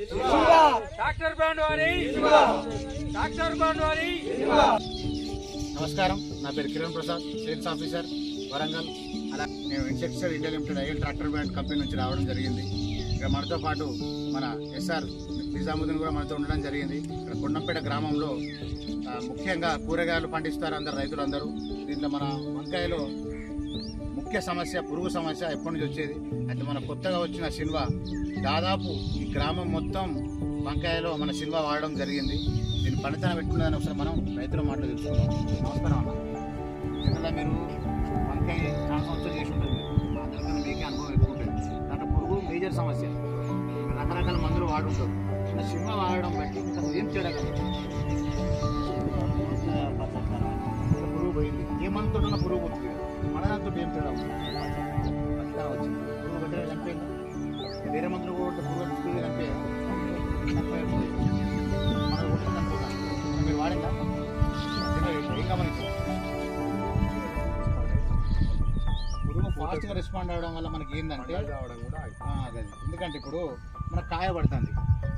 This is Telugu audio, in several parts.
డాక్టర్ బ్రాండ్ వారి నమస్కారం, నా పేరు కిరణ్ ప్రసాద్, సేల్స్ ఆఫీసర్ వరంగల్. అలా నేను ఇన్సెక్టర్ India limited IL tractor brand company నుంచి రావడం జరిగింది. ఇక్కడ మనతో పాటు మన ఎస్ఆర్ నిజాముద్దీన్ కూడా మనతో ఉండడం జరిగింది. ఇక్కడ కొండంపేట గ్రామంలో ముఖ్యంగా కూరగాయలు పండిస్తారు అందరు రైతులందరూ. దీంట్లో మన వంకాయలో ముఖ్య సమస్య పురుగు సమస్య ఎప్పటి నుంచి వచ్చేది. అయితే మన కొత్తగా వచ్చిన సిల్వా దాదాపు ఈ గ్రామం మొత్తం వంకాయలో మన సిల్వా వాడడం జరిగింది. దీన్ని పనితనం పెట్టుకున్నదని ఒకసారి మనం రైతుల మాటలు తెలుసుకుందాం. నమస్కారం అన్న. జనరల్గా మీరు వంకాయ చాలా సంవత్సరాలు చేసి ఉంటుంది, అందుకని మీకే అనుభవం ఎక్కువ ఉంటుంది. దాంట్లో పురుగు మేజర్ సమస్య, రకరకాల మందులు వాడుంటారు. మన సిల్వా వాడడం బట్టి ఇంకా ఏం చేయడం పురుగు పోయింది. ఏ మందుతో ఉన్న పురుగు పోతుంది, మన దాంతో ఏం చేయడం పచ్చదనం వచ్చింది. పురుగు పెట్టే చనిపోయింది. వేరే మందులు కూడా పురుగు స్పీడ్గా చనిపోయారు. మీరు వాడిందా ఏం గమనించారు? పురుగు ఫాస్ట్గా రెస్పాండ్ అవ్వడం వల్ల మనకి ఏంటంటే అదే, ఎందుకంటే ఇప్పుడు మనకు కాయ పడుతుంది,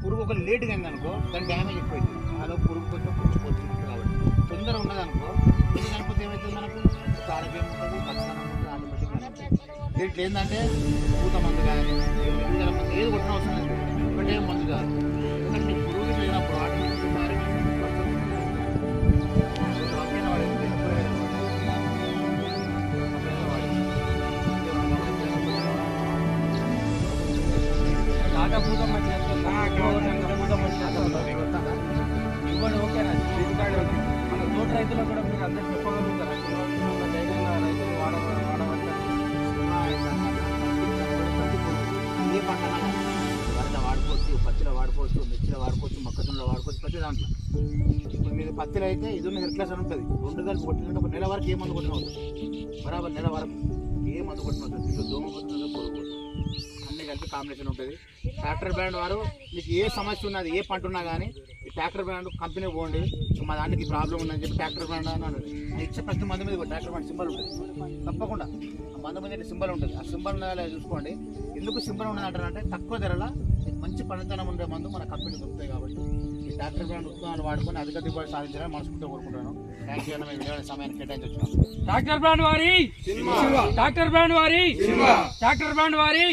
పురుగు ఒక లేట్గా అయిందనుకో దాని డ్యామేజ్ ఎక్కువైంది. అలా పురుగు కొంచెం పుచ్చిపోతుంది. కాబట్టి తొందర ఉన్నదనుకో పురుగు చనిపోతే ఏమవుతుంది, మనకు ఆరోగ్యం ఉంటుంది, పచ్చదనం ఉంటుంది, ఆటోమేటిక్గా దీంట్లో ఏంటంటే పూత మందు కానీ వివిధ మందు ఏది కొట్టిన అవసరం లేదు, ఒకటే మందు కాదు. ఎందుకంటే పురుగు లేనప్పుడు ఆటోమేటిక్గా ఇవ్వండి. ఓకేనా? మన తోట రైతులకు కూడా మీరు అందరూ చెప్పగలుగుతారా? రైతులు ఏ పంట వరద వాడుకోవచ్చు, పత్తిలో వాడుకోవచ్చు, మిర్చిలో వాడుకోవచ్చు, మొక్కజొన్నలో వాడుకోవచ్చు, ప్రతి దాంట్లో. ఇప్పుడు మీరు పత్తిలో అయితే ఇది ఉన్న హెర్క్లాస్ అని ఉంటుంది, రెండు కలిపి కొట్టినట్టు ఒక నెల వరకు ఏ మందు కొట్టిన అవుతుంది, బరాబర్ నెల వరకు ఏ మందు కొట్టిన అవుతుంది. ఇప్పుడు దోమ పోతుందో పురుగు అన్నీ కలిపి కాంబినేషన్ ఉంటుంది. ట్రాక్టర్ బ్రాండ్ వారు మీకు ఏ సమస్య ఉన్నది, ఏ పంట ఉన్నా కానీ ఈ ట్రాక్టర్ బ్రాండ్ కంపెనీ పోండి, మా దానికి ప్రాబ్లం ఉందని చెప్పి ట్రాక్టర్ బ్రాండ్ అని ఇచ్చే ప్రతి మంది మీద ట్రాక్టర్ బ్రాండ్ సింబల్ ఉంటుంది. తప్పకుండా ఆ మందు మీద సింబల్ ఉంటుంది. ఆ సింబల్ చూసుకోండి. ఎందుకు సింబల్ ఉన్నది అంటారంటే తక్కువ ధరలో మంచి పనితనం ఉండే మందు మన కంపెనీ దొరుకుతాయి. కాబట్టి ఈ ట్రాక్టర్ బ్రాండ్ ఉత్పన్నాలు వాడుకొని అధిక దిగుబడి సాధించాలని మనసుకుంటూ కోరుకుంటున్నాను. థ్యాంక్ యూ అన్న, మీ విలువైన సమయాన్ని కేటాయించి వచ్చినాను. డాక్టర్ బ్రాండ్ వారి